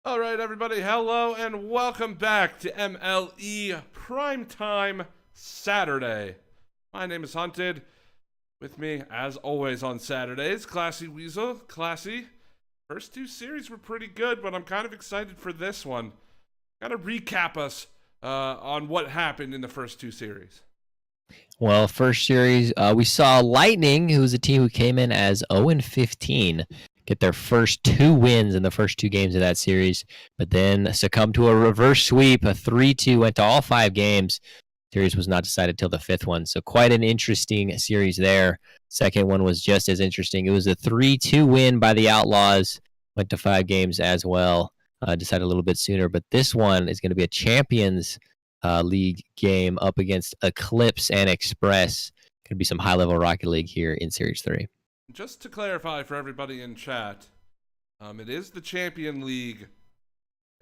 All right, everybody, hello and welcome back to MLE Primetime Saturday. My name is Hunted. With me, as always on Saturdays, Classy Weasel. Classy, first two series were pretty good, but I'm kind of excited for this one. Kind of recap us on what happened in the first two series. Well, first series, we saw Lightning, who was a team who came in as 0-15, get their first two wins in the first two games of that series, but then succumbed to a reverse sweep. A 3-2 went to all 5 games. Series was not decided till the 5th one, so quite an interesting series there. Second one was just as interesting. It was a 3-2 win by the Outlaws, went to 5 games as well, decided a little bit sooner, but this one is going to be a Champions League game up against Eclipse and Express. Could be some high-level Rocket League here in Series 3. Just to clarify for everybody in chat, it is the Champion League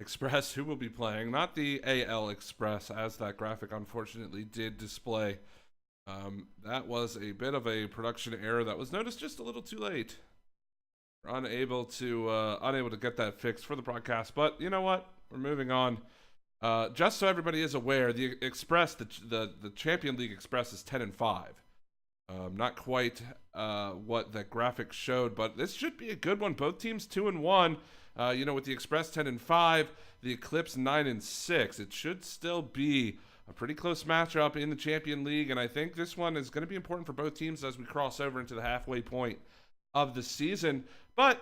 Express who will be playing, not the AL Express, as that graphic unfortunately did display. That was a bit of a production error that was noticed just a little too late. We're unable to get that fixed for the broadcast, but you know what? We're moving on. Just so everybody is aware, the Express, the Champion League Express is 10-5. Not quite what the graphic showed, but this should be a good one. Both teams 2-1. With the Express 10-5, the Eclipse 9-6. It should still be a pretty close matchup in the Champion League, and I think this one is going to be important for both teams as we cross over into the halfway point of the season. But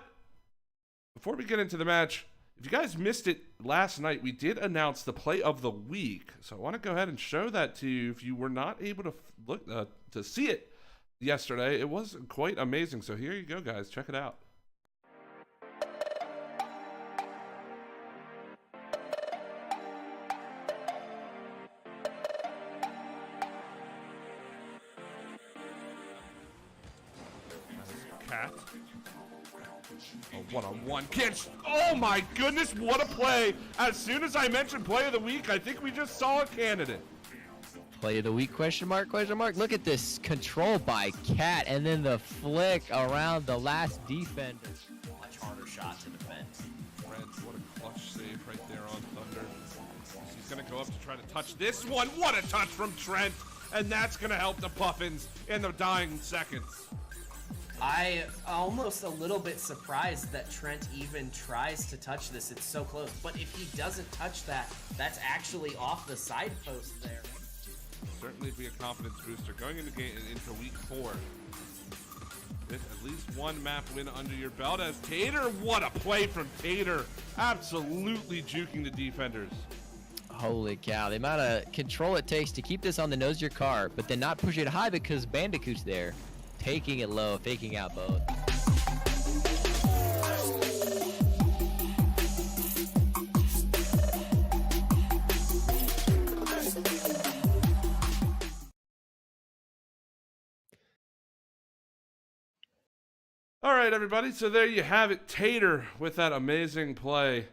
before we get into the match, if you guys missed it last night, we did announce the play of the week. So I want to go ahead and show that to you if you were not able to look to see it yesterday. It was quite amazing. So here you go, guys. Check it out. Cat. A one-on-one catch. Oh my goodness, what a play. As soon as I mentioned play of the week, I think we just saw a candidate. Play of the week, question mark. Look at this control by Cat, and then the flick around the last defender. Much harder shot to defend. Trent, what a clutch save right there on Thunder. He's going to go up to try to touch this one. What a touch from Trent. And that's going to help the Puffins in the dying seconds. I almost a little bit surprised that Trent even tries to touch this. It's so close. But if he doesn't touch that, that's actually off the side post there. Certainly be a confidence booster going into week 4. With at least one map win under your belt as Tater. What a play from Tater. Absolutely juking the defenders. Holy cow, the amount of control it takes to keep this on the nose of your car, but then not push it high because Bandicoot's there. Taking it low, faking out both. All right, everybody. So there you have it. Tater with that amazing play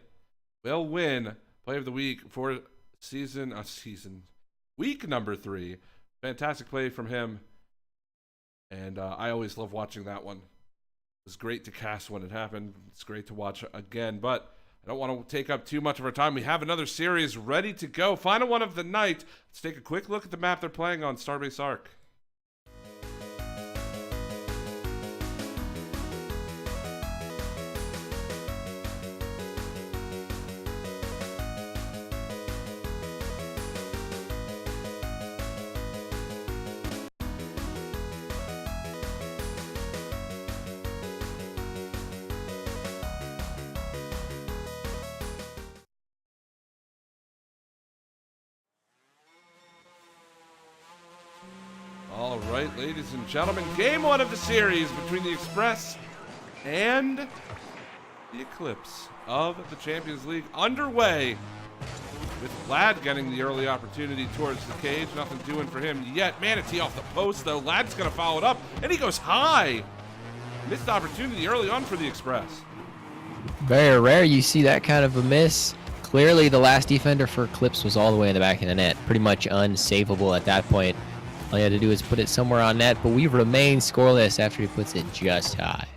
will win play of the week for week number 3. Fantastic play from him. And I always love watching that one. It was great to cast when it happened. It's great to watch again, but I don't want to take up too much of our time. We have another series ready to go. Final one of the night. Let's take a quick look at the map they're playing on, Starbase Arc. All right, ladies and gentlemen, game 1 of the series between the Express and the Eclipse of the Champions League underway, with Lad getting the early opportunity towards the cage. Nothing doing for him yet. Manatee off the post, though. Lad's going to follow it up, and he goes high. Missed opportunity early on for the Express. Very rare you see that kind of a miss. Clearly, the last defender for Eclipse was all the way in the back of the net. Pretty much unsavable at that point. All you had to do is put it somewhere on net, but we remain scoreless after he puts it just high.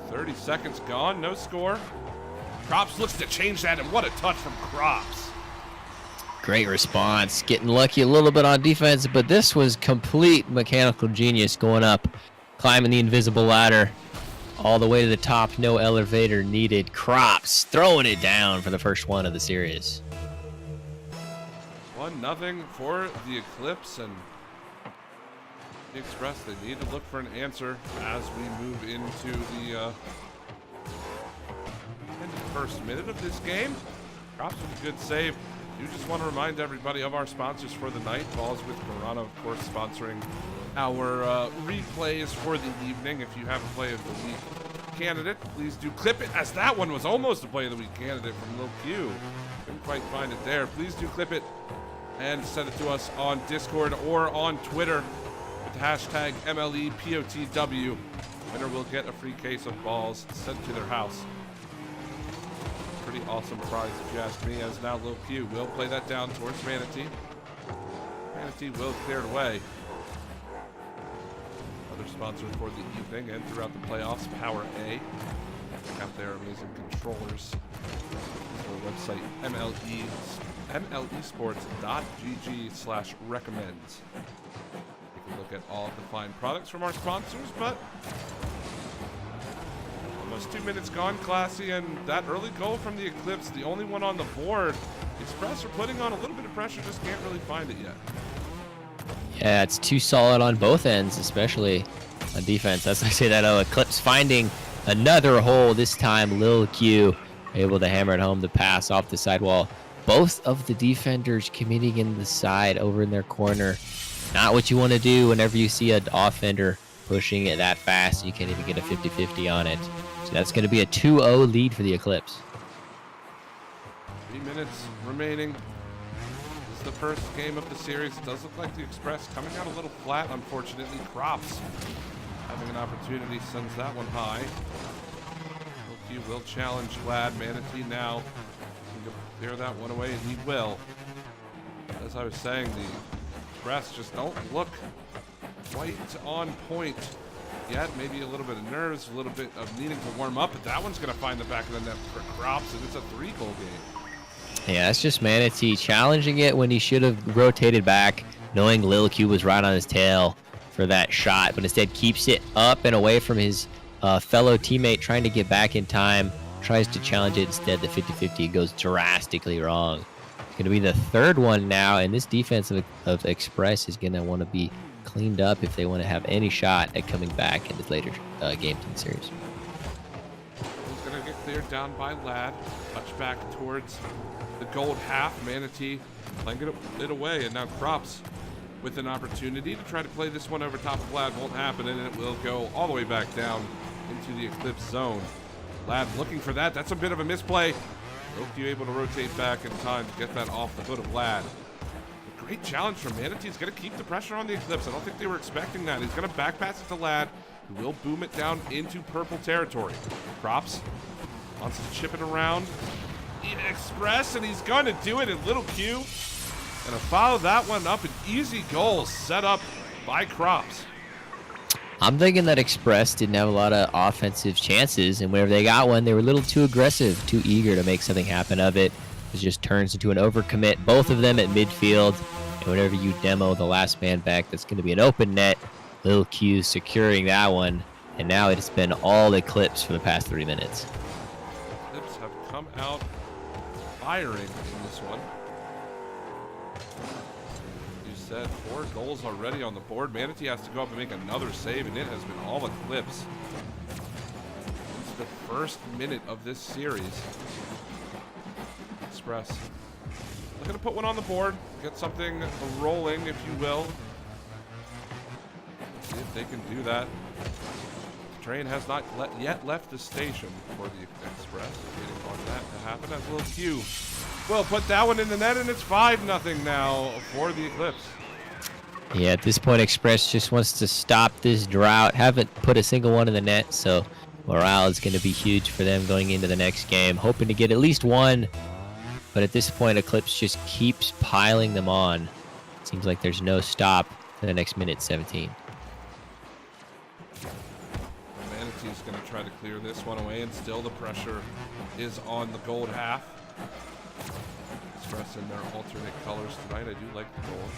30 seconds gone, no score. Crops looks to change that, and what a touch from Crops. Great response. Getting lucky a little bit on defense, but this was complete mechanical genius going up, climbing the invisible ladder all the way to the top. No elevator needed. Crops throwing it down for the first one of the series. 1-0 for the Eclipse, and the Express, they need to look for an answer as we move into the first minute of this game. Crops with a good save. Do just want to remind everybody of our sponsors for the night. Balls with Corona, of course, sponsoring our replays for the evening. If you have a play of the week candidate, please do clip it, as that one was almost a play of the week candidate from Lil Q. Couldn't quite find it there. Please do clip it and send it to us on Discord or on Twitter with the hashtag MLEPOTW. Winner will get a free case of balls sent to their house. Pretty awesome prize if you ask me, as now Lil Q will play that down towards Manatee. Manatee will clear it away. Other sponsors for the evening and throughout the playoffs, Power A. Check out their amazing controllers. Their website, mlesports.gg/recommend. You can look at all of the fine products from our sponsors, but almost 2 minutes gone, Classy, and that early goal from the Eclipse, the only one on the board. The Express are putting on a little bit of pressure, just can't really find it yet. Yeah, it's too solid on both ends, especially on defense. That's why I say that Eclipse finding another hole, this time Lil Q able to hammer it home, the pass off the sidewall. Both of the defenders committing in the side over in their corner. Not what you want to do whenever you see an offender pushing it that fast. You can't even get a 50-50 on it. So that's going to be a 2-0 lead for the Eclipse. 3 minutes remaining. This is the first game of the series. It does look like the Express coming out a little flat, unfortunately. Crops having an opportunity, sends that one high. He will challenge Vlad. Manatee now can clear that one away, and he will. As I was saying, the Express just don't look quite on point yet. Maybe a little bit of nerves, a little bit of needing to warm up, but that one's going to find the back of the net for Crops, and it's a 3-goal game. Yeah, it's just Manatee challenging it when he should have rotated back, knowing Lil Q was right on his tail for that shot, but instead keeps it up and away from his fellow teammate, trying to get back in time, tries to challenge it. Instead, the 50-50 goes drastically wrong. It's going to be the third one now, and this defense of Express is going to want to be cleaned up if they want to have any shot at coming back in the later games in the series. He's going to get cleared down by Lad. Touch back towards the gold half. Manatee playing it away, and now Crops with an opportunity to try to play this one over top of Lad. Won't happen, and it will go all the way back down into the Eclipse zone. Lad looking for that. That's a bit of a misplay. Loki able to rotate back in time to get that off the foot of Lad. A great challenge from Manatee. He's going to keep the pressure on the Eclipse. I don't think they were expecting that. He's going to back pass it to Lad, who will boom it down into purple territory. Crops wants to chip it around Express, and he's going to do it in Little Q. And to follow that one up, an easy goal set up by Crops. I'm thinking that Express didn't have a lot of offensive chances, and whenever they got one, they were a little too aggressive, too eager to make something happen of it. It just turns into an overcommit, both of them at midfield. And whenever you demo the last man back, that's going to be an open net. Lil Q securing that one, and now it's been all Eclipse for the past 3 minutes. Eclipse have come out firing in this one. You said 4 goals already on the board. Manatee has to go up and make another save, and it has been all Eclipse. It's the first minute of this series. Express looking to put one on the board, get something rolling, if you will. See if they can do that. The train has not yet left the station for the Express. Waiting on that to happen as Lil Q will put that one in the net, and it's 5-0 now for the Eclipse. Yeah, at this point, Express just wants to stop this drought. Haven't put a single one in the net, so morale is going to be huge for them going into the next game. Hoping to get at least one, but at this point, Eclipse just keeps piling them on. Seems like there's no stop for the next minute 17. Manatee's going to try to clear this one away, and still the pressure is on the gold half. Express in their alternate colors tonight. I do like the gold.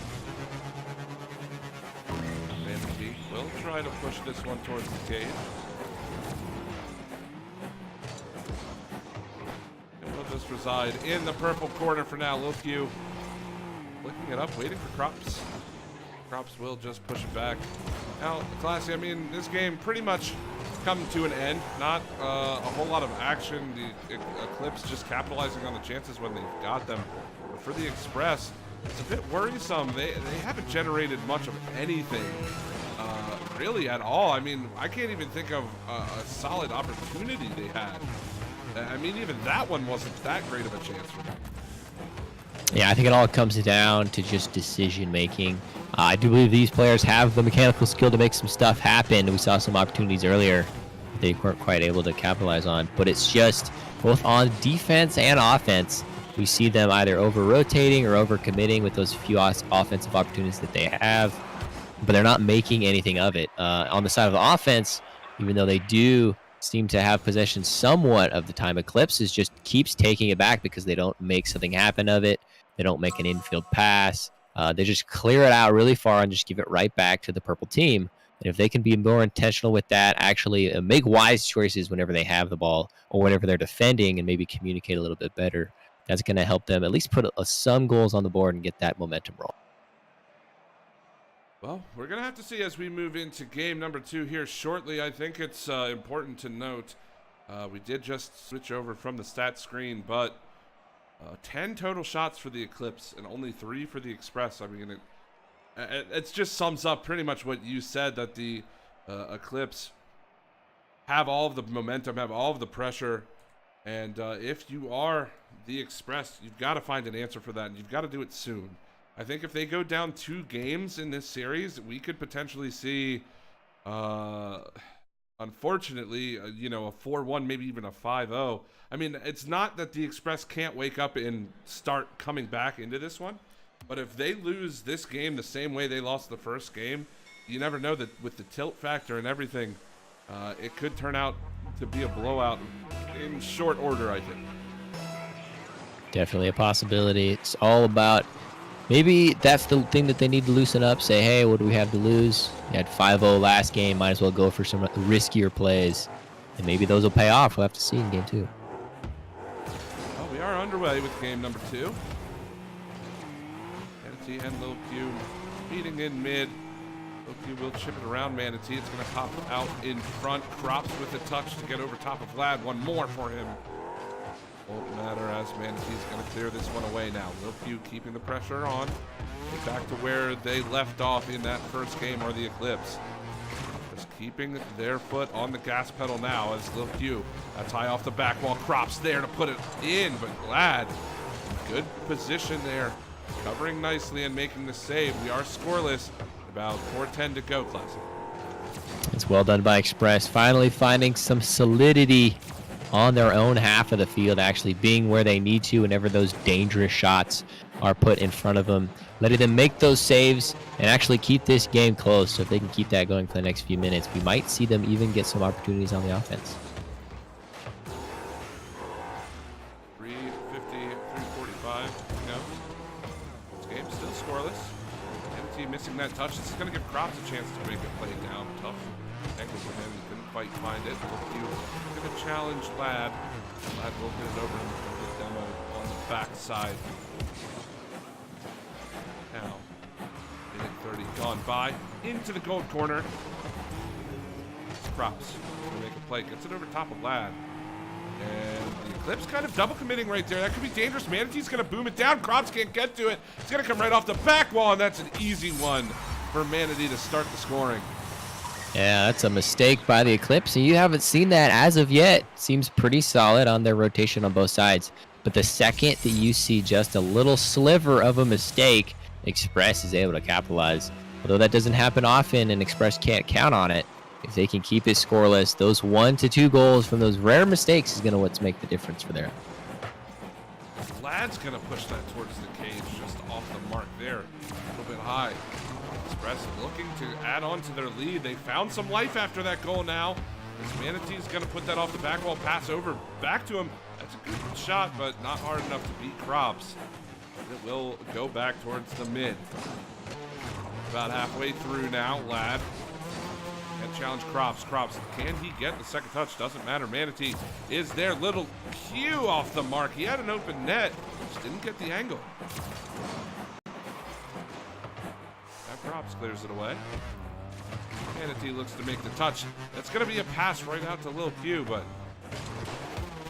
Manatee will try to push this one towards the cage. And will just reside in the purple corner for now. Lil Q looking it up, waiting for Crops. Crops will just push it back. Now, Classy, I mean, this game pretty much come to an end. Not a whole lot of action. The Eclipse just capitalizing on the chances when they've got them. But for the Express, it's a bit worrisome. They haven't generated much of anything, really at all. I mean, I can't even think of a solid opportunity they had. I mean, even that one wasn't that great of a chance for them. Yeah, I think it all comes down to just decision making. I do believe these players have the mechanical skill to make some stuff happen. We saw some opportunities earlier that they weren't quite able to capitalize on, but it's just both on defense and offense. We see them either over-rotating or over-committing with those few offensive opportunities that they have, but they're not making anything of it. On the side of the offense, even though they do seem to have possession somewhat of the time, Eclipse just keeps taking it back because they don't make something happen of it. They don't make an infield pass. They just clear it out really far and just give it right back to the purple team. And if they can be more intentional with that, actually make wise choices whenever they have the ball or whenever they're defending, and maybe communicate a little bit better, that's going to help them at least put some goals on the board and get that momentum rolling. Well, we're going to have to see as we move into game number 2 here shortly. I think it's important to note we did just switch over from the stat screen, but 10 total shots for the Eclipse and only 3 for the Express. I mean, it just sums up pretty much what you said, that the Eclipse have all of the momentum, have all of the pressure, and if you are the Express, you've got to find an answer for that, and you've got to do it soon. I think if they go down 2 games in this series, we could potentially see, unfortunately, you know, a 4-1, maybe even a 5-0. I mean, it's not that the Express can't wake up and start coming back into this one, but if they lose this game the same way they lost the first game, you never know that with the tilt factor and everything, it could turn out to be a blowout in short order, I think. Definitely a possibility. It's all about, maybe that's the thing that they need to loosen up. Say, hey, what do we have to lose? You had 5-0 last game. Might as well go for some riskier plays. And maybe those will pay off. We'll have to see in game 2. Well, we are underway with game number 2. Manatee and Lil Q meeting in mid. Lil Q will chip it around Manatee. It's going to pop out in front. Crops with a touch to get over top of Vlad. One more for him. Won't matter as Manatee's going to clear this one away now. Lil Q keeping the pressure on. Get back to where they left off in that first game, or the Eclipse. Just keeping their foot on the gas pedal now as Lil Q. That's high off the back wall. Crops there to put it in, but Glad. Good position there. Covering nicely and making the save. We are scoreless. About 4:10 to go, Classic. It's well done by Express. Finally finding some solidity on their own half of the field, actually being where they need to whenever those dangerous shots are put in front of them, letting them make those saves and actually keep this game close. So if they can keep that going for the next few minutes, we might see them even get some opportunities on the offense. 3:50, 3:45. No, this game's still scoreless. MT missing that touch. This is going to give Crops a chance to make it play down. Tough angle for him. He couldn't quite find it. Going to challenge Lad. Lad will get it over him for the demo on the back side. Now, minute 30 gone by. Into the gold corner. Crops going to make a play. Gets it over top of Lad. And the Eclipse kind of double committing right there. That could be dangerous. Manatee's going to boom it down. Crops can't get to it. It's going to come right off the back wall, and that's an easy one for Manatee to start the scoring. Yeah, that's a mistake by the Eclipse, and you haven't seen that as of yet. Seems pretty solid on their rotation on both sides. But the second that you see just a little sliver of a mistake, Express is able to capitalize. Although that doesn't happen often and Express can't count on it, if they can keep it scoreless, those 1 to 2 goals from those rare mistakes is going to make the difference for them. Lad's going to push that towards the cage, just off the mark there. A little bit high. Express looking to add on to their lead. They found some life after that goal now. This Manatee's going to put that off the back wall, pass over, back to him. That's a good shot, but not hard enough to beat Crops. It will go back towards the mid. About halfway through now, Lad. And challenge Crops. Crops, can he get the second touch? Doesn't matter. Manatee is there. Little Q off the mark. He had an open net. Just didn't get the angle. Now Crops clears it away. Manatee looks to make the touch. That's going to be a pass right out to Lil Q, but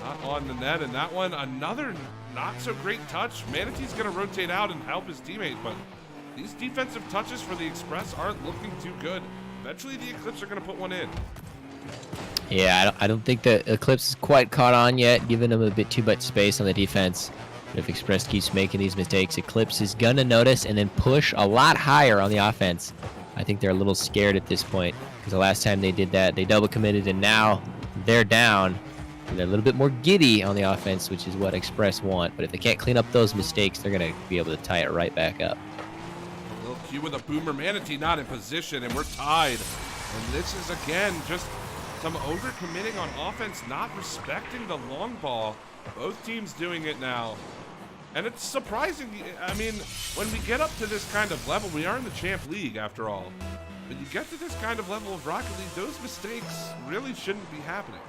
not on the net. And that one, another not so great touch. Manatee's going to rotate out and help his teammate, but these defensive touches for the Express aren't looking too good. Eventually, the Eclipse are going to put one in. Yeah, I don't think the Eclipse is quite caught on yet, giving them a bit too much space on the defense. But if Express keeps making these mistakes, Eclipse is going to notice and then push a lot higher on the offense. I think they're a little scared at this point because the last time they did that, they double committed, and now they're down. And they're a little bit more giddy on the offense, which is what Express want. But if they can't clean up those mistakes, they're going to be able to tie it right back up. Lil Q with a boomer. Manatee not in position, and we're tied. And this is, again, just some overcommitting on offense, not respecting the long ball. Both teams doing it now. And it's surprising. I mean, when we get up to this kind of level, we are in the Champ League after all. But you get to this kind of level of Rocket League, those mistakes really shouldn't be happening.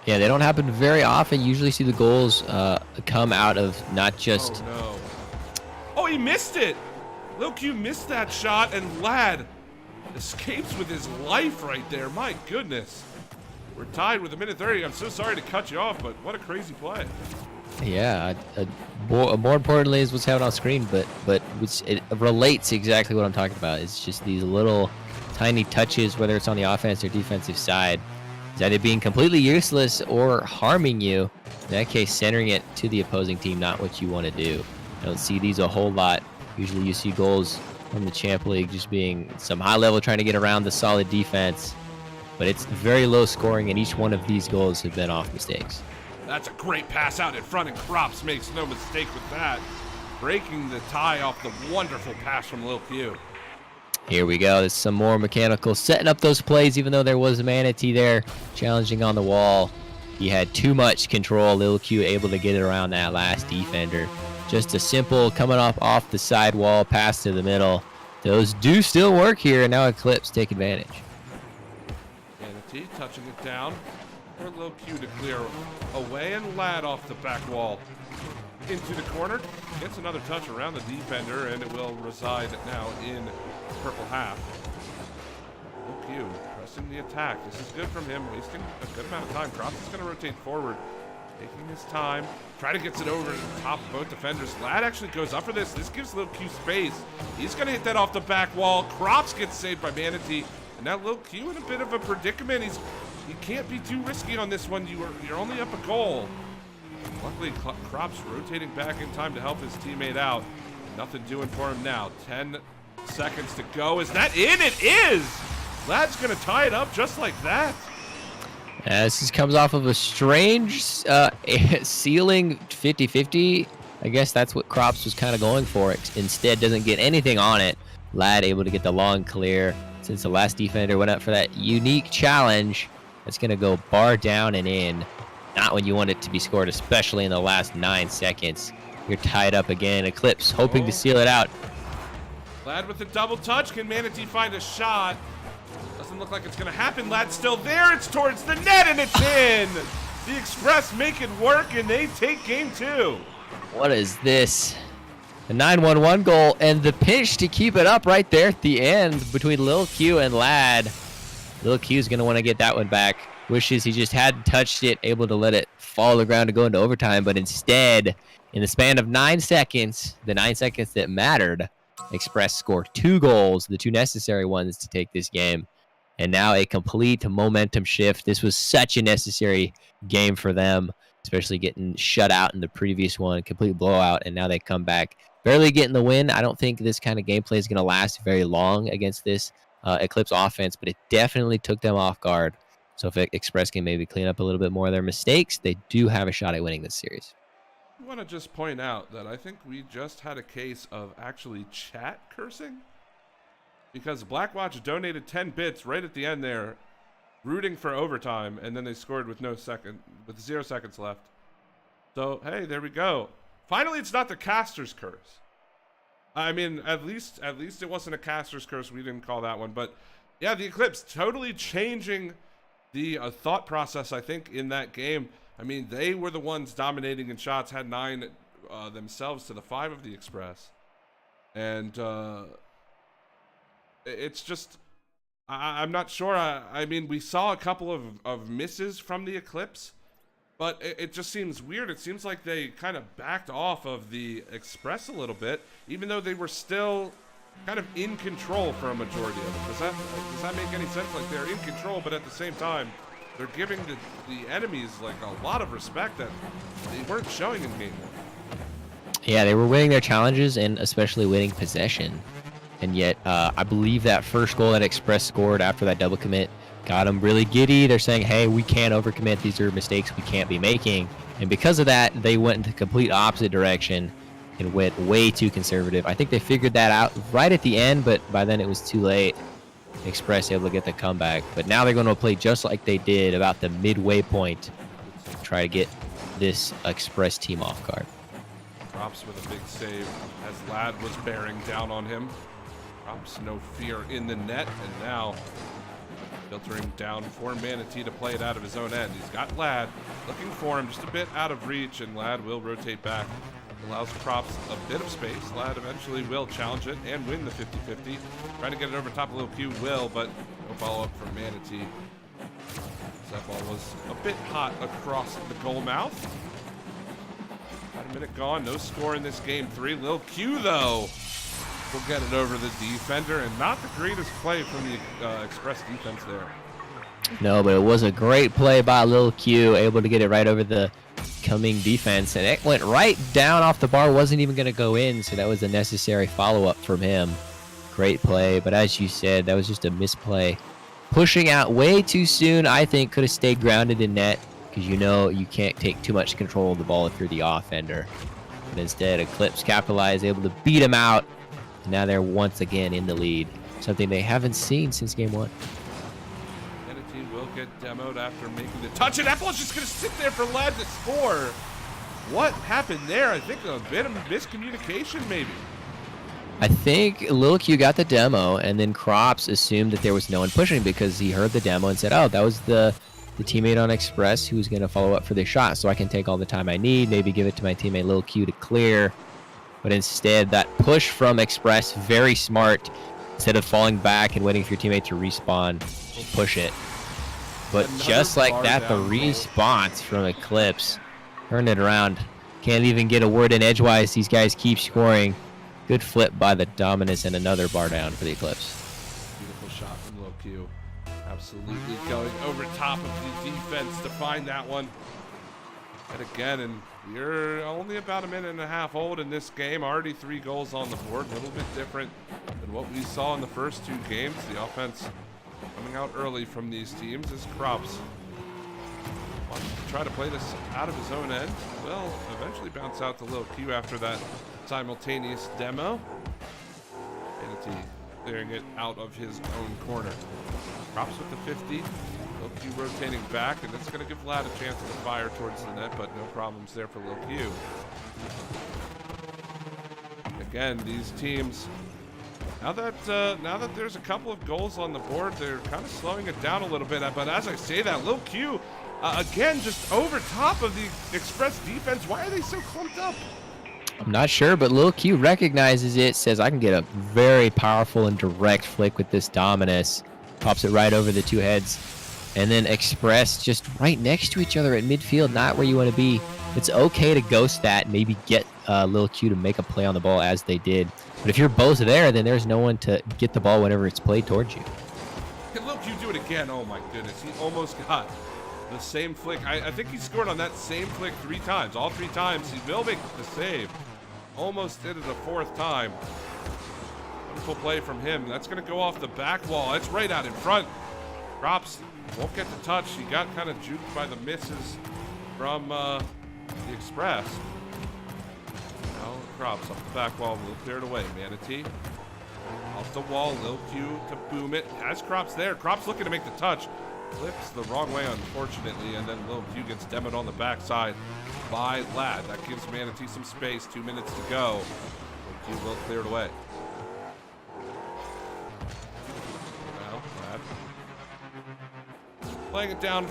Yeah, they don't happen very often. Usually see the goals come out of not just... Oh, no. Oh, he missed it! Lil Q missed that shot, and Lad escapes with his life right there. My goodness. We're tied with 1:30. I'm so sorry to cut you off, but what a crazy play. Yeah, more importantly is what's happening on screen, but it relates exactly what I'm talking about. It's just these little tiny touches, whether it's on the offense or defensive side, is either being completely useless or harming you. In that case, centering it to the opposing team, not what you want to do. I don't see these a whole lot. Usually you see goals from the Champ League just being some high level trying to get around the solid defense, but it's very low scoring, and each one of these goals have been off mistakes. That's a great pass out in front, and Crops makes no mistake with that. Breaking the tie off the wonderful pass from Lil Q. Here we go. There's some more mechanical setting up those plays, even though there was a Manatee there challenging on the wall. He had too much control. Lil Q able to get it around that last defender. Just a simple coming off the side wall, pass to the middle. Those do still work here, and now Eclipse take advantage. Manatee touching it down for Lil Q to clear away, and Lad off the back wall into the corner. Gets another touch around the defender, and it will reside now in purple half. Lil Q pressing the attack. This is good from him, wasting a good amount of time. Crops is going to rotate forward, taking his time. Try to get it over the top of both defenders. Lad actually goes up for this. This gives Lil Q space. He's going to hit that off the back wall. Crops gets saved by Manatee. And now Lil Q in a bit of a predicament. You can't be too risky on this one. You're only up a goal. Luckily, Crops rotating back in time to help his teammate out. Nothing doing for him now. 10 seconds to go. Is that in? It is! Lad's going to tie it up just like that. This comes off of a strange ceiling 50-50. I guess that's what Crops was kind of going for. Instead, doesn't get anything on it. Lad able to get the long clear. Since the last defender went up for that unique challenge, it's going to go bar down and in. Not when you want it to be scored, especially in the last 9 seconds. You're tied up again. Eclipse hoping to seal it out. Lad with the double touch. Can Manatee find a shot? Doesn't look like it's going to happen. Lad's still there. It's towards the net, and it's in. The Express make it work, and they take game 2. What is this? The 9-1-1 goal, and the pinch to keep it up right there at the end between Lil Q and Lad. Lil Q's going to want to get that one back. Wishes he just hadn't touched it, able to let it fall to the ground to go into overtime, but instead, in the span of 9 seconds, the 9 seconds that mattered, Express scored 2 goals, the 2 necessary ones to take this game. And now a complete momentum shift. This was such a necessary game for them, especially getting shut out in the previous one, complete blowout, and now they come back, barely getting the win. I don't think this kind of gameplay is going to last very long against this Eclipse offense, but it definitely took them off guard. So if Express can maybe clean up a little bit more of their mistakes, they do have a shot at winning this series. I want to just point out that I think we just had a case of actually chat cursing, because Blackwatch donated 10 bits right at the end there, rooting for overtime, and then they scored with 0 seconds left. So hey, there we go. Finally, it's not the caster's curse. I mean, at least it wasn't a caster's curse. We didn't call that one, but yeah, the Eclipse totally changing the thought process, I think, in that game. I mean, they were the ones dominating in shots, had 9 themselves to the 5 of the Express. And it's just, I'm not sure. I mean, we saw a couple of misses from the Eclipse, but it just seems weird. It seems like they kind of backed off of the Express a little bit, even though they were still kind of in control for a majority of it. Does that make any sense? Like, they're in control, but at the same time, they're giving the enemies like a lot of respect that they weren't showing in game 1. Yeah, they were winning their challenges and especially winning possession. And yet, I believe that first goal that Express scored after that double commit got them really giddy. They're saying, hey, we can't overcommit. These are mistakes we can't be making. And because of that, they went in the complete opposite direction and went way too conservative. I think they figured that out right at the end, but by then it was too late. Express able to get the comeback. But now they're going to play just like they did about the midway point to try to get this Express team off guard. Props with a big save as Lad was bearing down on him. Props no fear in the net, and now filtering down for Manatee to play it out of his own end. He's got Lad looking for him, just a bit out of reach, and Lad will rotate back. Allows Props a bit of space. Lad eventually will challenge it and win the 50-50. Trying to get it over top of Lil Q will, but no follow-up from Manatee. That ball was a bit hot across the goal mouth. About a minute gone, no score in this game 3. Lil Q, though, will get it over the defender, and not the greatest play from the Express defense there. No, but it was a great play by Lil Q, able to get it right over the coming defense, and it went right down off the bar, wasn't even going to go in, so that was a necessary follow-up from him. Great play, but as you said, that was just a misplay. Pushing out way too soon, I think, could have stayed grounded in net, because you know you can't take too much control of the ball if you're the offender. But instead, Eclipse capitalized, able to beat him out, and now they're once again in the lead, something they haven't seen since game 1. Will get demoed after making the touch, and that ball's just going to sit there for Lad to score. What happened there? I think a bit of miscommunication, maybe. I think Lil Q got the demo, and then Crops assumed that there was no one pushing because he heard the demo and said, oh, that was the teammate on Express who was going to follow up for the shot, so I can take all the time I need, maybe give it to my teammate Lil Q to clear. But instead, that push from Express, very smart. Instead of falling back and waiting for your teammate to respawn, push it. But Another just like bar that, the down response from Eclipse turned it around. Can't even get a word in edgewise. These guys keep scoring. Good flip by the Dominus, and another bar down for the Eclipse. Beautiful shot from Lil Q. Absolutely going over top of the defense to find that one. And again, and we're only about a minute and a half old in this game. Already 3 goals on the board. A little bit different than what we saw in the first 2 games. The offense coming out early from these teams as Crops wants to try to play this out of his own end. Will eventually bounce out to Lil Q after that simultaneous demo. Manatee clearing it out of his own corner. Crops with the 50. Lil Q rotating back, and it's going to give Vlad a chance to fire towards the net, but no problems there for Lil Q. Again, these teams, now that there's a couple of goals on the board, they're kind of slowing it down a little bit. But as I say that, Lil Q, again, just over top of the Express defense. Why are they so clumped up? I'm not sure, but Lil Q recognizes it, says I can get a very powerful and direct flick with this Dominus. Pops it right over the 2 heads. And then Express just right next to each other at midfield, not where you want to be. It's okay to ghost that, maybe get Lil Q to make a play on the ball as they did. But if you're both there, then there's no one to get the ball whenever it's played towards you. Can Lil Q do it again? Oh my goodness, he almost got the same flick. I think he scored on that same flick 3 times. All 3 times he will make the save. Almost did it a 4th time. Wonderful play from him. That's going to go off the back wall. It's right out in front. Crops won't get the touch. He got kind of juked by the misses from the Express. Now Crops off the back wall. Will clear it away. Manatee off the wall. Lil Q to boom it. Has Crops there. Crops looking to make the touch. Eclipse the wrong way, unfortunately, and then Lil Q gets demoed on the backside by Lad. That gives Manatee some space. 2 minutes to go. Lil Q will clear it away. Well, Lad playing it down.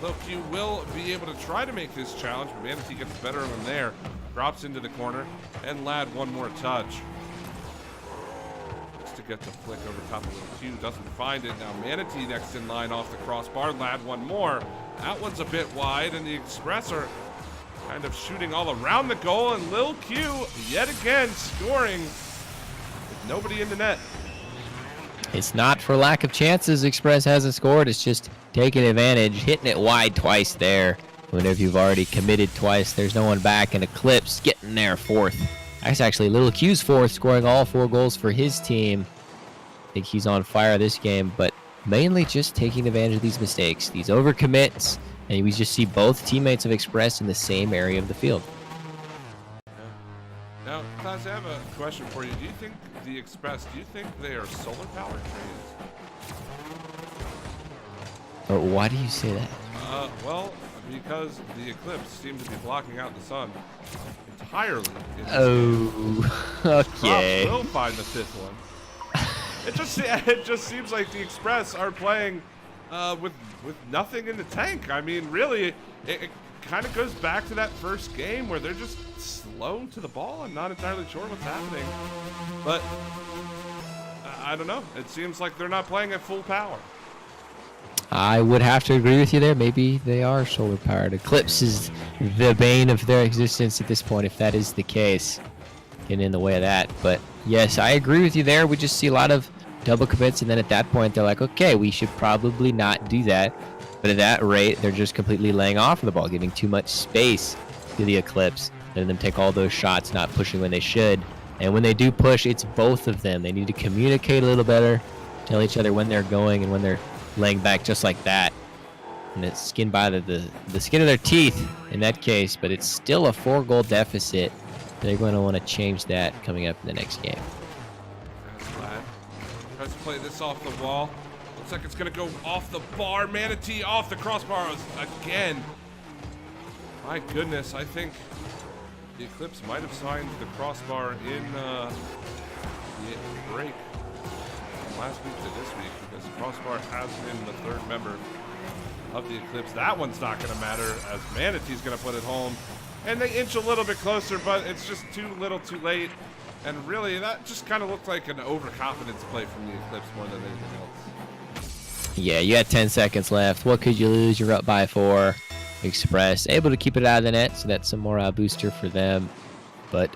Lil Q will be able to try to make this challenge, but Manatee gets better of him there. Drops into the corner, and Lad one more touch. Just to get the flick over top of Lil Q, doesn't find it. Now Manatee next in line off the crossbar. Lad one more. That one's a bit wide, and the Express are kind of shooting all around the goal, and Lil Q yet again scoring with nobody in the net. It's not for lack of chances Express hasn't scored. It's just taking advantage, hitting it wide twice there. Whenever you've already committed twice, there's no one back, and Eclipse getting there fourth. That's actually Lil Q's fourth, scoring all 4 goals for his team. I think he's on fire this game, but mainly just taking advantage of these mistakes, these overcommits, and we just see both teammates of Express in the same area of the field. Now, Klaus, I have a question for you. Do you think the Express, do you think they are solar powered trains? Why do you say that? Well, because the Eclipse seem to be blocking out the sun entirely. Oh, okay. We'll find the 5th one. It just seems like the Express are playing with nothing in the tank. I mean, really, it kind of goes back to that first game where they're just slow to the ball. I'm not entirely sure what's happening, but I don't know. It seems like they're not playing at full power. I would have to agree with you there. Maybe they are solar powered. Eclipse is the bane of their existence at this point, if that is the case. Getting in the way of that. But yes, I agree with you there. We just see a lot of double commits, and then at that point, they're like, okay, we should probably not do that. But at that rate, they're just completely laying off of the ball, giving too much space to the Eclipse, letting them take all those shots, not pushing when they should. And when they do push, it's both of them. They need to communicate a little better, tell each other when they're going and when they're laying back, just like that. And it's skin by the skin of their teeth in that case, but it's still a 4-goal deficit. They're going to want to change that coming up in the next game. Tries to play this off the wall. Looks like it's going to go off the bar. Manatee off the crossbar again. My goodness, I think the Eclipse might have signed the crossbar in the break from last week to this week, because crossbar has been the 3rd member of the Eclipse. That one's not going to matter, as Manatee's going to put it home. And they inch a little bit closer, but it's just too little too late. And really, that just kind of looked like an overconfidence play from the Eclipse more than anything else. Yeah, you had 10 seconds left. What could you lose? You're up by 4. Express able to keep it out of the net, so that's some more booster for them. But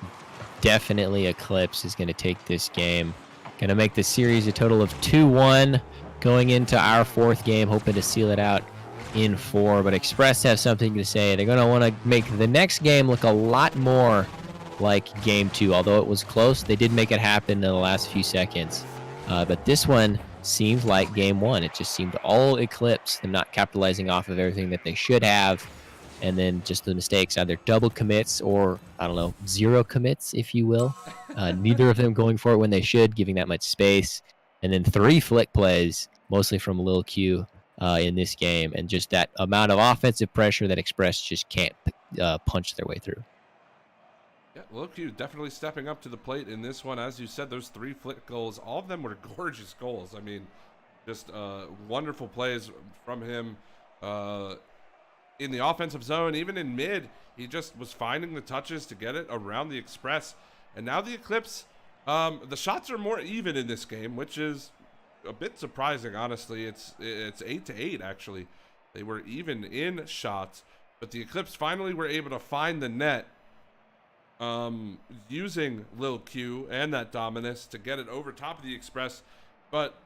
definitely Eclipse is going to take this game. Going to make the series a total of 2-1 going into our 4th game, hoping to seal it out in 4. But Express have something to say. They're going to want to make the next game look a lot more like game 2. Although it was close, they did make it happen in the last few seconds. But this one seemed like game 1. It just seemed all Eclipse, them not capitalizing off of everything that they should have. And then just the mistakes, either double commits or, I don't know, 0 commits, if you will. Neither of them going for it when they should, giving that much space. And then 3 flick plays, mostly from Lil Q in this game. And just that amount of offensive pressure that Express just can't punch their way through. Yeah, Lil Q definitely stepping up to the plate in this one. As you said, those 3 flick goals, all of them were gorgeous goals. I mean, just wonderful plays from him. In the offensive zone, even in mid, he just was finding the touches to get it around the Express. And now the Eclipse, the shots are more even in this game, which is a bit surprising, honestly. It's 8-8, actually. They were even in shots, but the Eclipse finally were able to find the net using Lil Q and that Dominus to get it over top of the Express. But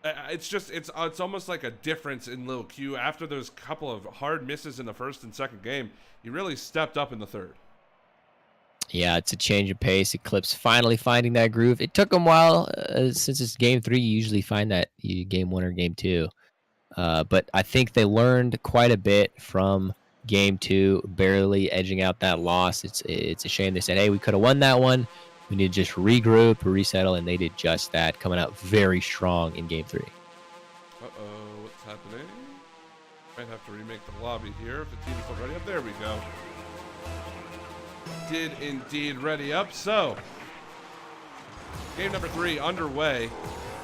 it's almost like a difference in Lil Q. After those couple of hard misses in the 1st and 2nd game, he really stepped up in the 3rd. Yeah, it's a change of pace. Eclipse finally finding that groove. It took them a while. Since it's game 3, you usually find that game 1 or game 2. But I think they learned quite a bit from game 2, barely edging out that loss. It's a shame. They said, hey, we could have won that one. We need to just regroup, resettle, and they did just that, coming out very strong in game 3. Uh-oh, what's happening? Might have to remake the lobby here if the team is all ready up. There we go. Did indeed ready up. So, game number 3 underway.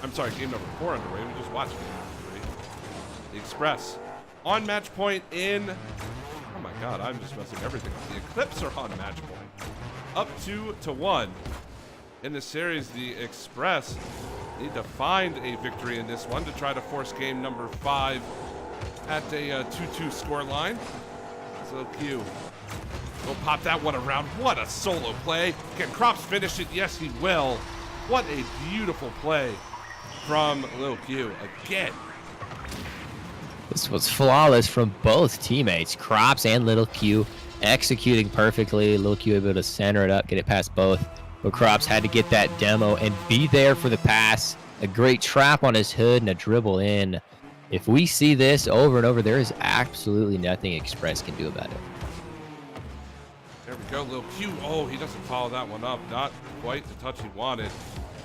I'm sorry, game number 4 underway. We just watched game number 3. The Express on match point in. Oh my God, I'm just messing everything up. The Eclipse are on match point, up 2-1 in the series. The Express need to find a victory in this one to try to force game number 5 at a 2-2 score line. So Q will pop that one around. What a solo play. Can Crops finish it? Yes, he will. What a beautiful play from Lil Q again. This was flawless from both teammates, Crops and Little Q, executing perfectly. Little Q able to center it up, get it past both. But Crops had to get that demo and be there for the pass. A great trap on his hood and a dribble in. If we see this over and over, there is absolutely nothing Express can do about it. There we go, Lil Q. Oh, he doesn't follow that one up. Not quite the touch he wanted.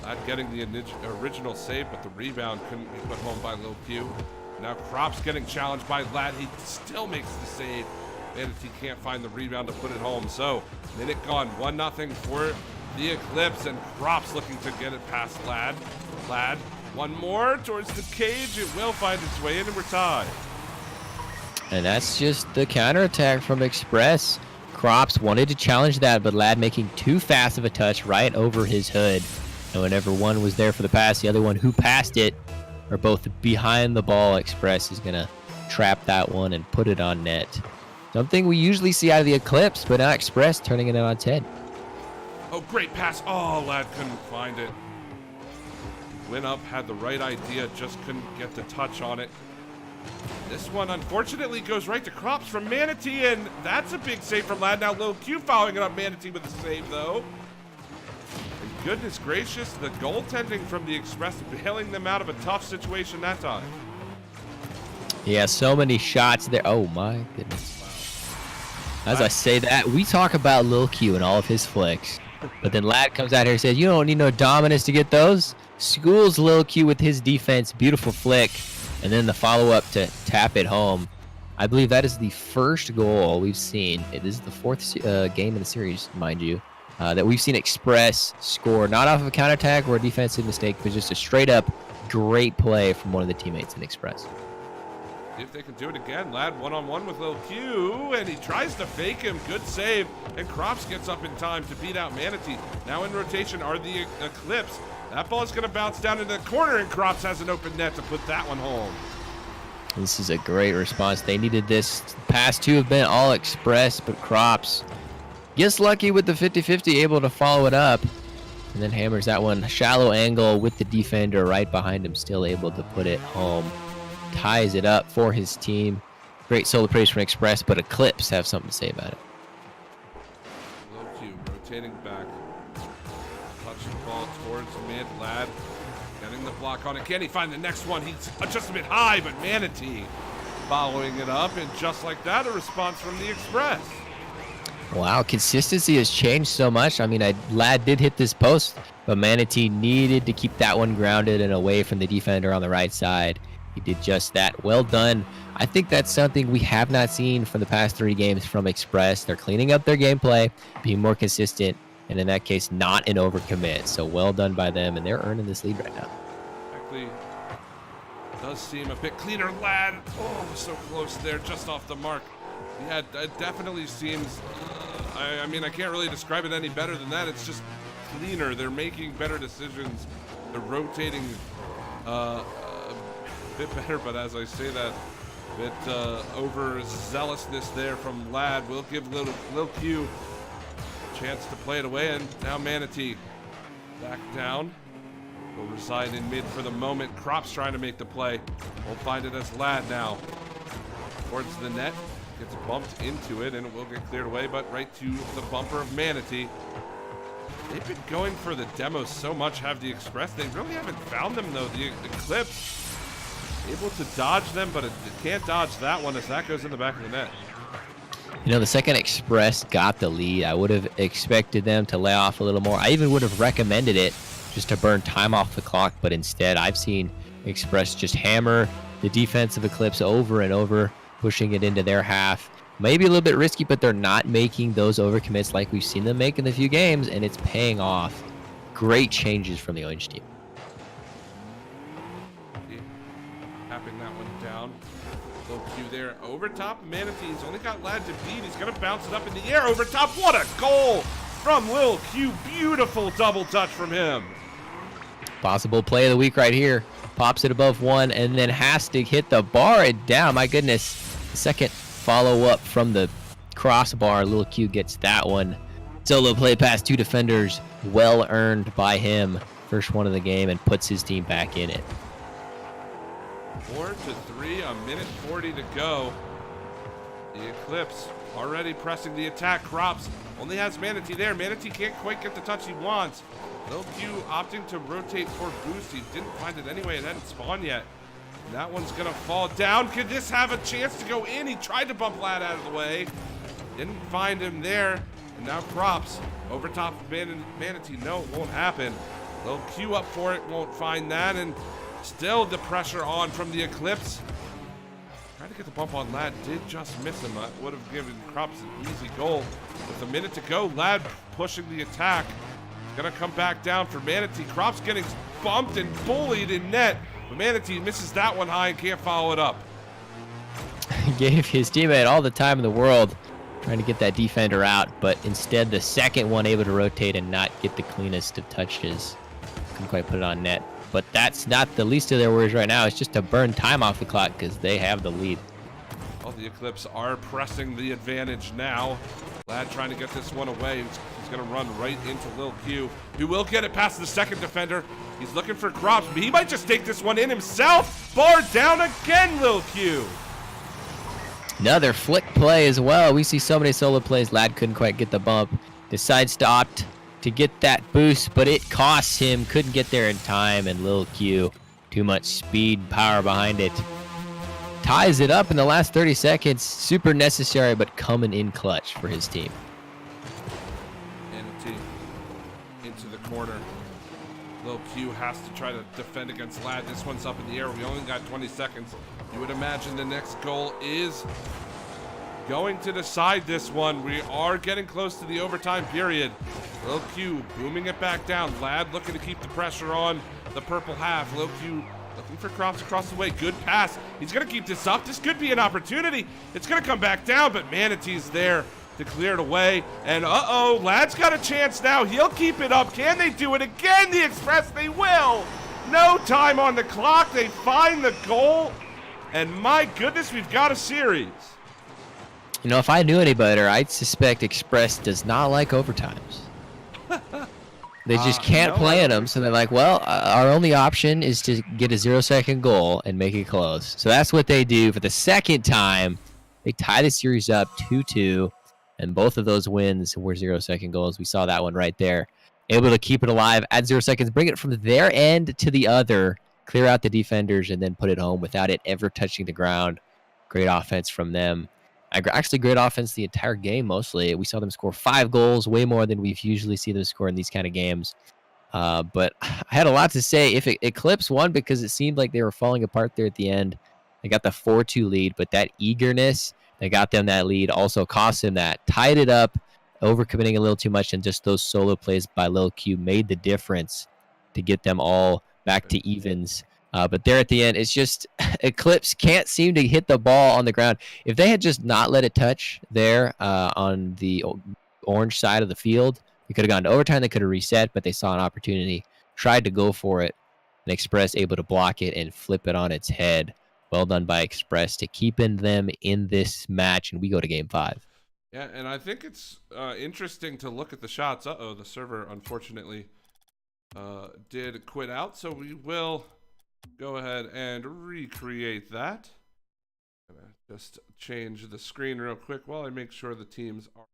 Not getting the original save, but the rebound couldn't be put home by Lil Q. Now Crops getting challenged by Lad. He still makes the save, and he can't find the rebound to put it home. So, minute gone, 1-0 for the Eclipse, and Crops looking to get it past Lad. Lad, one more towards the cage. It will find its way in, and we're tied. And that's just the counterattack from Express. Crops wanted to challenge that, but Lad making too fast of a touch right over his hood. And whenever one was there for the pass, the other one who passed it are both behind the ball. Express is going to trap that one and put it on net. Something we usually see out of the Eclipse, but not Express turning it on its head. Oh, great pass. Oh, Lad couldn't find it. Went up, had the right idea, just couldn't get the touch on it. This one, unfortunately, goes right to Crops from Manatee, and that's a big save from Lad. Now, Lil Q following it up. Manatee with a save, though. And goodness gracious, the goaltending from the Express bailing them out of a tough situation that time. Yeah, so many shots there. Oh, my goodness. Wow. As I say that, we talk about Lil Q and all of his flicks. But then Lad comes out here and says, you don't need no dominance to get those. Schools Lil Q with his defense. Beautiful flick. And then the follow-up to tap it home. I believe that is the first goal we've seen. It is the 4th game in the series, mind you, that we've seen Express score, not off of a counterattack or a defensive mistake, but just a straight-up great play from one of the teammates in Express. See if they can do it again. Lad one-on-one with Lil Q, and he tries to fake him. Good save, and Crops gets up in time to beat out Manatee. Now in rotation are the Eclipse. That ball is going to bounce down into the corner, and Crops has an open net to put that one home. This is a great response. They needed this. Past two have been all Express, but Crops gets lucky with the 50-50, able to follow it up, and then hammers that one shallow angle with the defender right behind him, still able to put it home. Ties it up for his team. Great solo praise from Express, but Eclipse have something to say about it. Lil Q rotating back. Touch the ball towards mid. Lad getting the block on it. Can he find the next one? He's just a bit high, but Manatee following it up. And just like that, a response from the Express. Wow, consistency has changed so much. I mean, Lad did hit this post, but Manatee needed to keep that one grounded and away from the defender on the right side. He did just that. Well done. I think that's something we have not seen from the past 3 games from Express. They're cleaning up their gameplay, being more consistent, and in that case, not an overcommit. So well done by them, and they're earning this lead right now. Actually, does seem a bit cleaner. Lad, oh, so close there, just off the mark. Yeah, it definitely seems, I mean, I can't really describe it any better than that. It's just cleaner. They're making better decisions. They're rotating bit better, but as I say that, bit overzealousness there from Lad will give Lil Q a chance to play it away, and now Manatee back down. Will reside in mid for the moment. Crops trying to make the play. We'll find it as Lad now. Towards the net. Gets bumped into it, and it will get cleared away, but right to the bumper of Manatee. They've been going for the demos so much, have the Express. They really haven't found them, though. The Eclipse able to dodge them, but it can't dodge that one as that goes in the back of the net. You know, the second Express got the lead, I would have expected them to lay off a little more. I even would have recommended it just to burn time off the clock, but instead I've seen Express just hammer the defensive Eclipse over and over. pushing it into their half. Maybe a little bit risky, but they're not making those overcommits like we've seen them make in the few games, and it's paying off. Great changes from the Orange team. Tapping that one down. Little Q there. Over top, Manatee. He's only got Lad to beat. He's going to bounce it up in the air. Over top. What a goal from Lil Q. Beautiful double touch from him. Possible play of the week right here. Pops it above one and then has to hit the bar it down. My goodness. The second follow-up from the crossbar. Lil Q gets that one. Solo play past two defenders. Well earned by him. First one of the game and puts his team back in it. 4-3, a minute 40 to go. The Eclipse already pressing the attack. Crops only has Manatee there. Manatee can't quite get the touch he wants. Lil Q opting to rotate for boost. He didn't find it anyway. It hadn't spawned yet. And that one's going to fall down. Could this have a chance to go in? He tried to bump Lad out of the way. Didn't find him there. And now Crops over top of Manatee. No, it won't happen. Lil Q up for it. Won't find that. And still the pressure on from the Eclipse. Trying to get the bump on Lad. Did just miss him. Would have given Crops an easy goal. With a minute to go, Lad pushing the attack. Gonna come back down for Manatee. Crops getting bumped and bullied in net. But Manatee misses that one high and can't follow it up. Gave his teammate all the time in the world trying to get that defender out, but instead the second one able to rotate and not get the cleanest of touches. Couldn't quite put it on net. But that's not the least of their worries right now. It's just to burn time off the clock because they have the lead. Well, the Eclipse are pressing the advantage now. Lad trying to get this one away. He's going to run right into Lil Q. He will get it past the second defender. He's looking for Crops, but he might just take this one in himself. Bar down again, Lil Q. Another flick play as well. We see so many solo plays. Lad couldn't quite get the bump. Decides to opt to get that boost, but it costs him. Couldn't get there in time, and Lil Q, too much speed, power behind it. Ties it up in the last 30 seconds. Super necessary, but coming in clutch for his team. Manatee into the corner. Lil Q has to try to defend against Lad. This one's up in the air. We only got 20 seconds. You would imagine the next goal is going to decide this one. We are getting close to the overtime period. Lil Q booming it back down. Lad looking to keep the pressure on the purple half. Lil Q looking for Crops across the way. Good pass. He's going to keep this up. This could be an opportunity. It's going to come back down, but Manatee's there to clear it away. And uh-oh, Lad's got a chance now. He'll keep it up. Can they do it again? The Express, they will. No time on the clock. They find the goal. And my goodness, we've got a series. You know, if I knew any better, I'd suspect Express does not like overtimes. They just can't play in them, so they're like, well, our only option is to get a 0-second goal and make it close. So that's what they do. For the second time, they tie the series up 2-2, and both of those wins were 0-second goals. We saw that one right there. Able to keep it alive, add 0 seconds, bring it from their end to the other, clear out the defenders, and then put it home without it ever touching the ground. Great offense from them. Actually, great offense the entire game, mostly. We saw them score 5 goals, way more than we've usually seen them score in these kind of games. But I had a lot to say. If Eclipse won because it seemed like they were falling apart there at the end. They got the 4-2 lead, but that eagerness that got them that lead also cost them that. Tied it up, overcommitting a little too much, and just those solo plays by Lil Q made the difference to get them all back to evens. But there at the end, it's just Eclipse can't seem to hit the ball on the ground. If they had just not let it touch there on the orange side of the field, they could have gone to overtime. They could have reset, but they saw an opportunity, tried to go for it, and Express able to block it and flip it on its head. Well done by Express to keeping them in this match, and we go to Game 5. Yeah, and I think it's interesting to look at the shots. Uh-oh, the server, unfortunately, did quit out, so we will go ahead and recreate that. I'm gonna just change the screen real quick while I make sure the teams are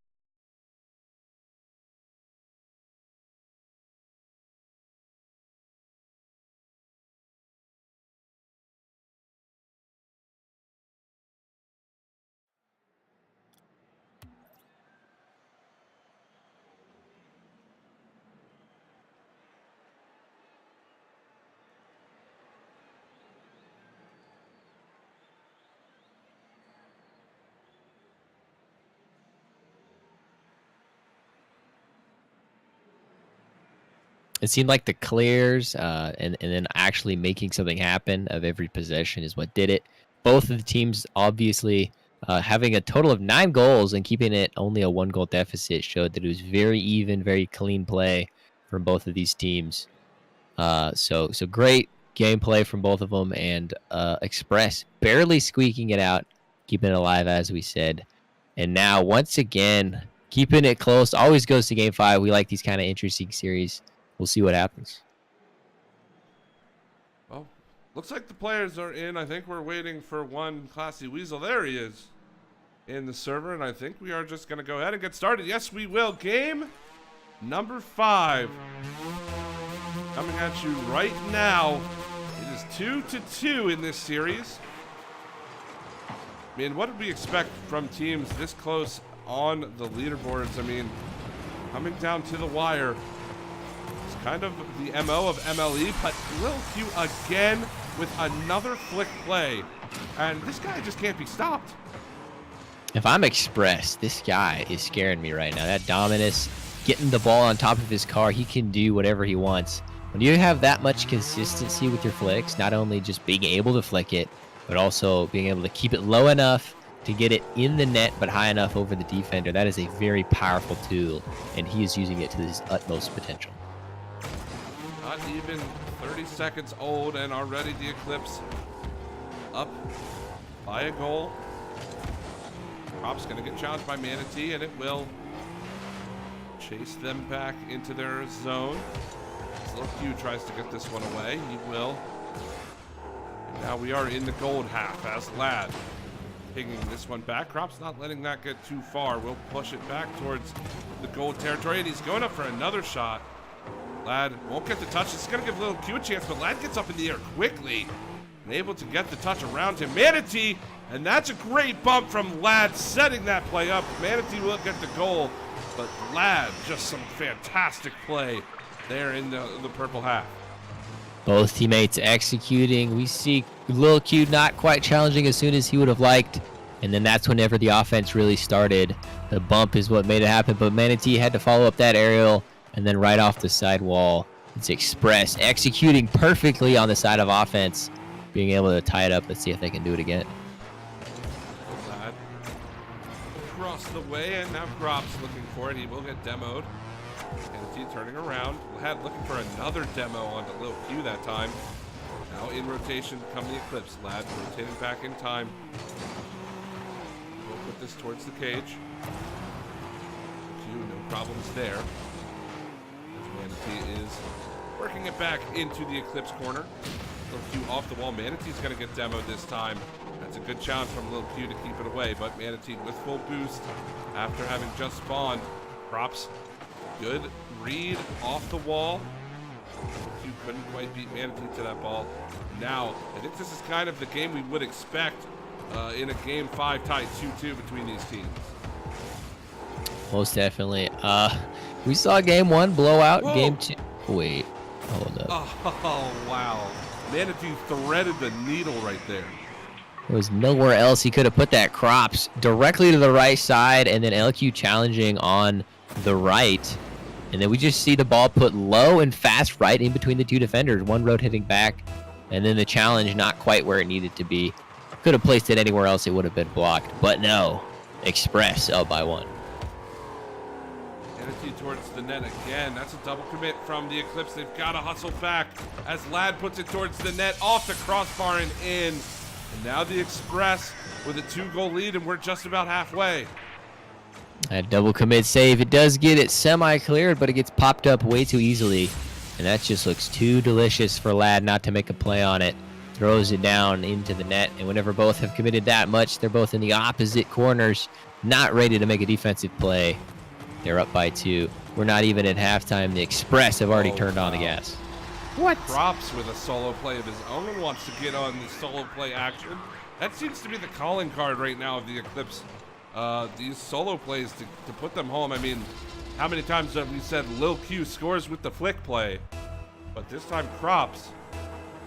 it seemed like the clears and then actually making something happen of every possession is what did it. Both of the teams obviously having a total of 9 goals and keeping it only a 1 goal deficit showed that it was very even, very clean play from both of these teams. So great gameplay from both of them, and Express barely squeaking it out, keeping it alive as we said. And now once again, keeping it close. Always goes to game 5. We like these kind of interesting series. We'll see what happens. Well, looks like the players are in. I think we're waiting for one Classy Weasel. There he is in the server, and I think we are just going to go ahead and get started. Yes, we will. Game number 5 coming at you right now. It is 2-2 in this series. I mean, what did we expect from teams this close on the leaderboards? I mean, coming down to the wire. It's kind of the MO of MLE, but Lil Q again with another flick play. And this guy just can't be stopped. If I'm Express, this guy is scaring me right now. That Dominus, getting the ball on top of his car, he can do whatever he wants. When you have that much consistency with your flicks, not only just being able to flick it, but also being able to keep it low enough to get it in the net, but high enough over the defender, that is a very powerful tool, and he is using it to his utmost potential. Not even 30 seconds old, and already the Eclipse up by a goal. Prop's going to get challenged by Manatee, and it will chase them back into their zone. Lil Q tries to get this one away. He will. And now we are in the gold half as Lad pinging this one back. Crop's not letting that get too far. We'll push it back towards the gold territory, and he's going up for another shot. Lad won't get the touch. It's going to give Lil Q a chance, but Lad gets up in the air quickly and able to get the touch around him. Manatee, and that's a great bump from Lad setting that play up. Manatee will get the goal, but Lad, just some fantastic play there in the purple half. Both teammates executing. We see Lil Q not quite challenging as soon as he would have liked, and then that's whenever the offense really started. The bump is what made it happen, but Manatee had to follow up that aerial, and then right off the side wall, it's Express executing perfectly on the side of offense, being able to tie it up. Let's see if they can do it again. Lad across the way, and now Crop's looking for it. He will get demoed. Manatee turning around. Lad looking for another demo onto Lil Q that time. Now in rotation come the Eclipse. Lad rotating back in time. We'll put this towards the cage. Q, no problems there. Manatee is working it back into the Eclipse corner. Lil Q off the wall. Manatee's going to get demoed this time. That's a good challenge from Lil Q to keep it away, but Manatee with full boost after having just spawned. Props. Good read off the wall. Q couldn't quite beat Manatee to that ball. Now, I think this is kind of the game we would expect in a game 5 tied 2-2 between these teams. Most definitely. We saw game 1 blowout. Whoa. Game 2. Wait, hold up. Oh, wow. Manatee threaded the needle right there. There was nowhere else he could have put that. Crops directly to the right side, and then LQ challenging on the right. And then we just see the ball put low and fast right in between the two defenders. One road hitting back, and then the challenge not quite where it needed to be. Could have placed it anywhere else, it would have been blocked. But no, Express out by 1. Manatee towards the net again. That's a double commit from the Eclipse. They've got to hustle back as Lad puts it towards the net, off the crossbar and in. And now the Express with a 2-goal lead, and we're just about halfway. That double commit save, it does get it semi-cleared, but it gets popped up way too easily. And that just looks too delicious for Lad not to make a play on it. Throws it down into the net, and whenever both have committed that much, they're both in the opposite corners, not ready to make a defensive play. They're up by 2. We're not even at halftime. The Express have already turned on the gas. What? Props with a solo play of his own, wants to get on the solo play action. That seems to be the calling card right now of the Eclipse. These solo plays to put them home. I mean, how many times have we said Lil Q scores with the flick play? But this time Crops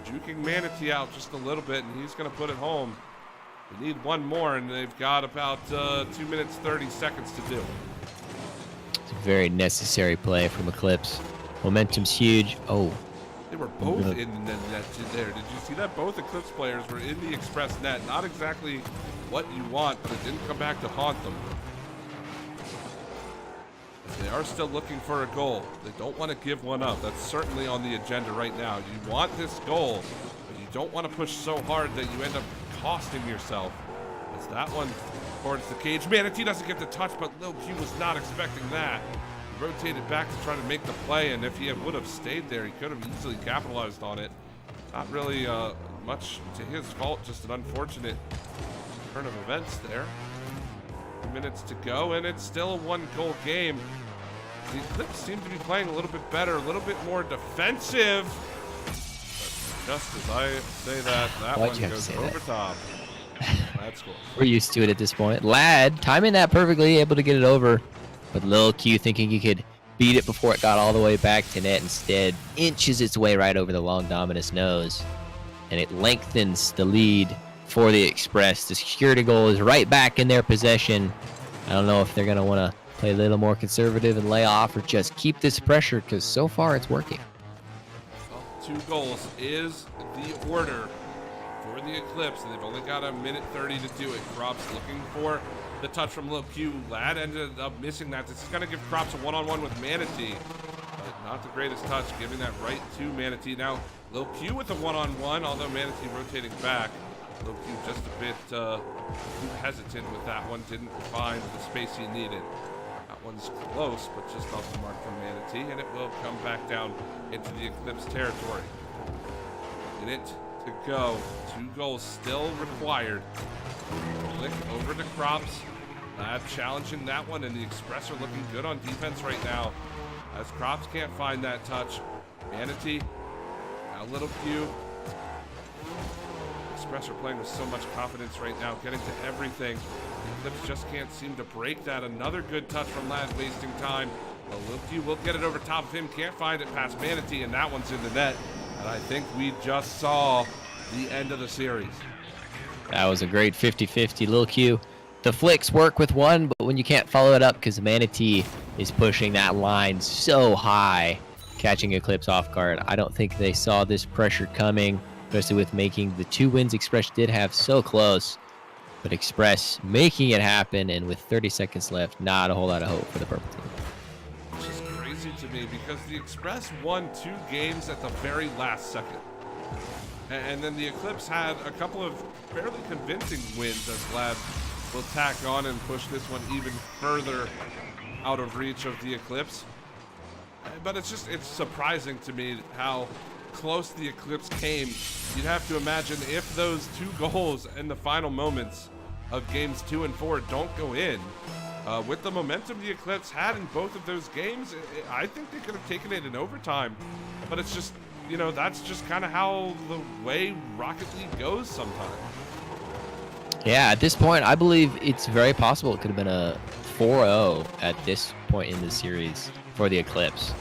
juking Manatee out just a little bit, and he's going to put it home. They need one more, and they've got about 2 minutes, 30 seconds to do. It's a very necessary play from Eclipse. Momentum's huge. Oh, They were both in the net there. Did you see that? Both Eclipse players were in the Express net. Not exactly what you want, but it didn't come back to haunt them. They are still looking for a goal. They don't want to give one up. That's certainly on the agenda right now. You want this goal, but you don't want to push so hard that you end up costing yourself. As that one towards the cage. Manatee doesn't get the touch, but Lil Q was not expecting that. He rotated back to try to make the play, and if he would have stayed there, he could have easily capitalized on it. Not really much to his fault, just an unfortunate turn of events there. 2 minutes to go, and it's still a 1-goal game. The Eclipse seem to be playing a little bit better, a little bit more defensive. But just as I say that one goes over top. That's cool. We're used to it at this point. Lad timing that perfectly, able to get it over. But Lil Q thinking he could beat it before it got all the way back to net. Instead, inches its way right over the long Dominus nose. And it lengthens the lead for the Express. The security goal is right back in their possession. I don't know if they're going to want to play a little more conservative and lay off or just keep this pressure, because so far it's working. Well, 2 goals is the order for the Eclipse, and they've only got 1:30 to do it. Crops looking for the touch from Lil Q. Lad ended up missing that. This is going to give Crops a one-on-one with Manatee. But not the greatest touch, giving that right to Manatee. Now, Lil Q with the one-on-one, although Manatee rotating back. Lil Q just a bit too hesitant with that one. Didn't find the space he needed. That one's close, but just off the mark from Manatee, and it will come back down into the Eclipse territory. Minute to go. 2 goals still required. Flick over to Crops. Lad challenging that one, and the Express are looking good on defense right now. As Crops can't find that touch. Manatee, now Little Q. Express are playing with so much confidence right now, getting to everything. The Eclipse just can't seem to break that. Another good touch from Lad, wasting time. Well, Lil Q will get it over top of him, can't find it past Manatee, and that one's in the net. And I think we just saw the end of the series. That was a great 50-50. Lil Q, the flicks work with one, but when you can't follow it up because Manatee is pushing that line so high, catching Eclipse off guard. I don't think they saw this pressure coming, especially with making the 2 wins Express did have so close. But Express making it happen, and with 30 seconds left, not a whole lot of hope for the purple team. Which is crazy to me because the Express won 2 games at the very last second. And then the Eclipse had a couple of fairly convincing wins as Lad will tack on and push this one even further out of reach of the Eclipse. But it's surprising to me how close the Eclipse came. You'd have to imagine if those 2 goals in the final moments of games 2 and 4 don't go in, with the momentum the Eclipse had in both of those games, I think they could have taken it in overtime. But it's just, you know, that's just kind of how the way Rocket League goes sometimes. Yeah, at this point, I believe it's very possible it could have been a 4-0 at this point in the series for the Eclipse.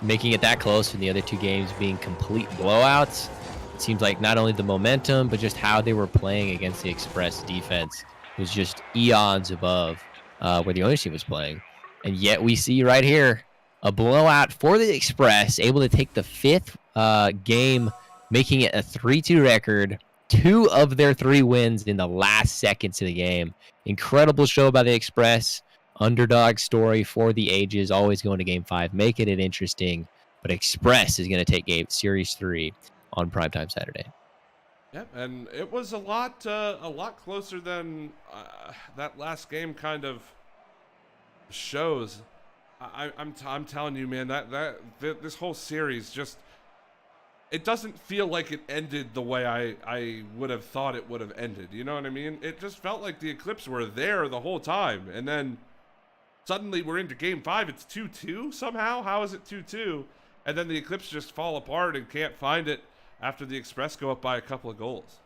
Making it that close and the other 2 games being complete blowouts, it seems like not only the momentum, but just how they were playing against the Express defense was just eons above where the other team was playing. And yet we see right here a blowout for the Express, able to take the 5th game, making it a 3-2 record. 2 of their 3 wins in the last seconds of the game. Incredible show by the Express. Underdog story for the ages, always going to game 5, making it interesting. But Express is going to take series 3 on primetime Saturday. Yep, and it was a lot closer than that last game kind of shows. I'm telling you, man, this whole series just, it doesn't feel like it ended the way I would have thought it would have ended. You know what I mean? It just felt like the Eclipse were there the whole time, and then suddenly we're into game 5. It's 2-2 somehow. How is it 2-2? And then the Eclipse just fall apart and can't find it after the Express go up by a couple of goals.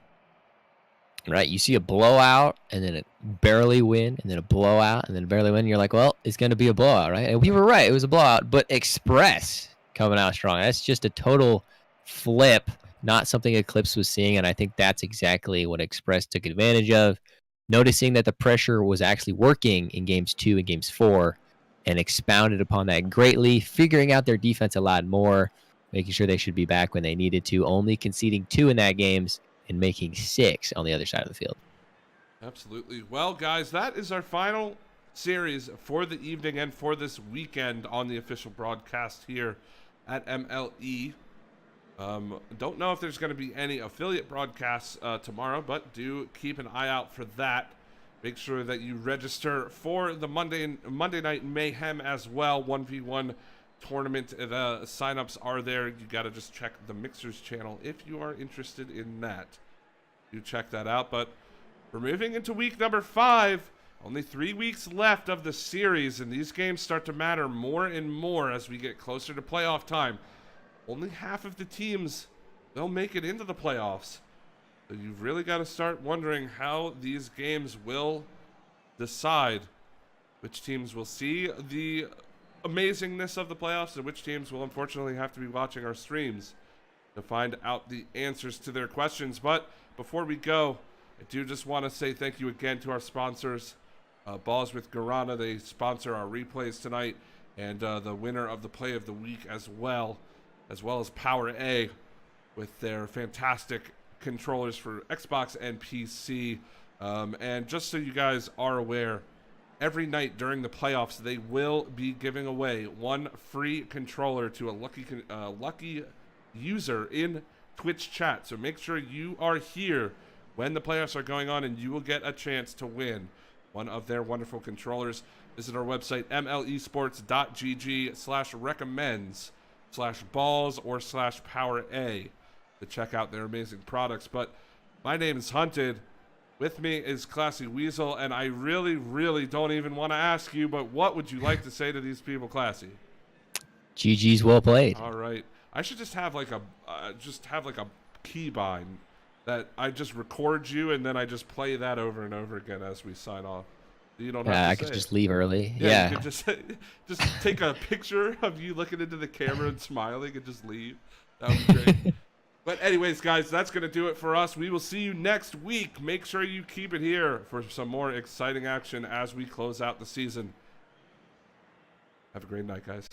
Right, you see a blowout, and then a barely win, and then a blowout, and then barely win. You're like, well, it's going to be a blowout, right? And we were right. It was a blowout, but Express coming out strong. That's just a total flip, not something Eclipse was seeing, and I think that's exactly what Express took advantage of, noticing that the pressure was actually working in games 2 and games 4, and expounded upon that greatly, figuring out their defense a lot more, making sure they should be back when they needed to, only conceding 2 in that games and making 6 on the other side of the field. Absolutely. Well, guys, that is our final series for the evening and for this weekend on the official broadcast here at MLE. Don't know if there's going to be any affiliate broadcasts tomorrow, but do keep an eye out for that. Make sure that you register for the Monday Night Mayhem as well. 1v1 tournament. The signups are there. You got to just check the Mixers channel if you are interested in that. Do check that out. But we're moving into week number 5. Only 3 weeks left of the series, and these games start to matter more and more as we get closer to playoff time. Only half of the teams, they'll make it into the playoffs. So you've really got to start wondering how these games will decide which teams will see the amazingness of the playoffs and which teams will unfortunately have to be watching our streams to find out the answers to their questions. But before we go, I do just want to say thank you again to our sponsors, Balls with Guarana. They sponsor our replays tonight, and the winner of the play of the week as well as Power A with their fantastic controllers for Xbox and PC. And just so you guys are aware, every night during the playoffs, they will be giving away 1 free controller to a lucky user in Twitch chat. So make sure you are here when the playoffs are going on, and you will get a chance to win one of their wonderful controllers. Visit our website, mlesports.gg/recommends/balls or /power A to check out their amazing products. But my name is Hunted. With me is Classy Weasel, and I really, really don't even want to ask you, but what would you like to say to these people, Classy? GG's well played. All right. I should just have like a keybind that I just record you, and then I just play that over and over again as we sign off. You don't have to I say could it. just leave early. Yeah. You could just take a picture of you looking into the camera and smiling and just leave. That would be great. But anyways, guys, that's going to do it for us. We will see you next week. Make sure you keep it here for some more exciting action as we close out the season. Have a great night, guys.